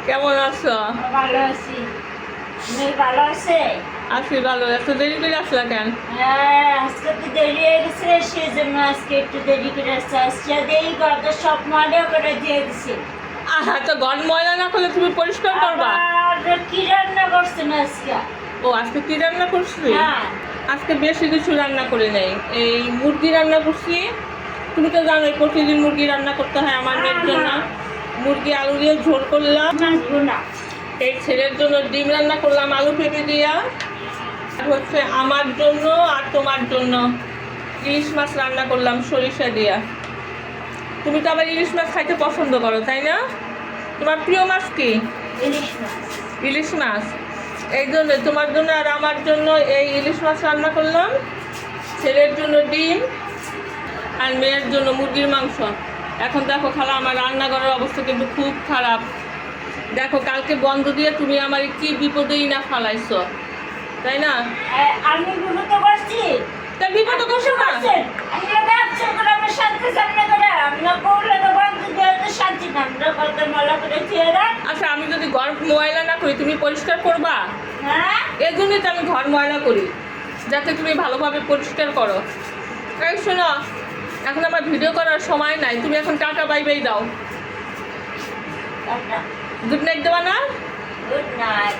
কেমন আছো? ভালো আছি। তুমি ভালো আছে? আছি ভালো। এত দেরি করে আসলা কেন? হ্যাঁ, আজকে তো দেরি হয়ে গেছে, সেই জন্য আজকে একটু দেরি করে আসছে। আজকে দেরি করতে সব ময়লা করে দিয়ে দিছি। আহা, তো ঘর ময়লা না করলে তুমি পরিষ্কার করবা? আবার কি রান্না করছেন আজকে? ও, আজকে কি রান্না করছি? হ্যাঁ। আজকে বেশি কিছু রান্না করে নেই, এই মুরগি রান্না করছি। তুমি তো জানোই প্রতিদিন মুরগি রান্না করতে হয় আমার মেয়ের জন্য। মুরগি আলু দিয়ে ঝোল করলাম। না, এই ছেলের জন্য ডিম রান্না করলাম আলু পেঁপে দিয়া। আর হচ্ছে আমার জন্য আর তোমার জন্য ইলিশ মাছ রান্না করলাম সরিষা দিয়া। তুমি তো আবার ইলিশ মাছ খাইতে পছন্দ করো, তাই না? তোমার প্রিয় মাছ কি? ইলিশ মাছ। ইলিশ মাছ। এই জন্য তোমার জন্য আর আমার জন্য এই ইলিশ মাছ রান্না করলাম, ছেলের জন্য ডিম আর মেয়ের জন্য মুরগির মাংস। এখন দেখো খালা, আমার রান্নাঘরের অবস্থা কিন্তু খুব খারাপ। দেখো, কালকে বন্ধ দিয়ে তুমি আমার কি বিপদেই না ফালাইছো, তাই না? আমি বিপদ করছি। তা বিপদ করছো না? আমরা ব্যবসা করে আমরা শান্তি সামনে করে আমরা করলে তো বন্ধ দিয়ে তো শান্তি না, আমরা কত ময়লা করে দিয়ে দেন। আচ্ছা, আমি যদি ঘর ময়লা না করি তুমি পরিষ্কার করবা? হ্যাঁ, এই জন্যই তো আমি ঘর ময়লা করি, যাতে তুমি ভালোভাবে পরিষ্কার করো। এই শোনো, এখন আমার ভিডিও করার সময় নাই, তুমি এখন টাটা বাই বাই দাও। টাটা। গুড নাইট দেওয়া না? Good night.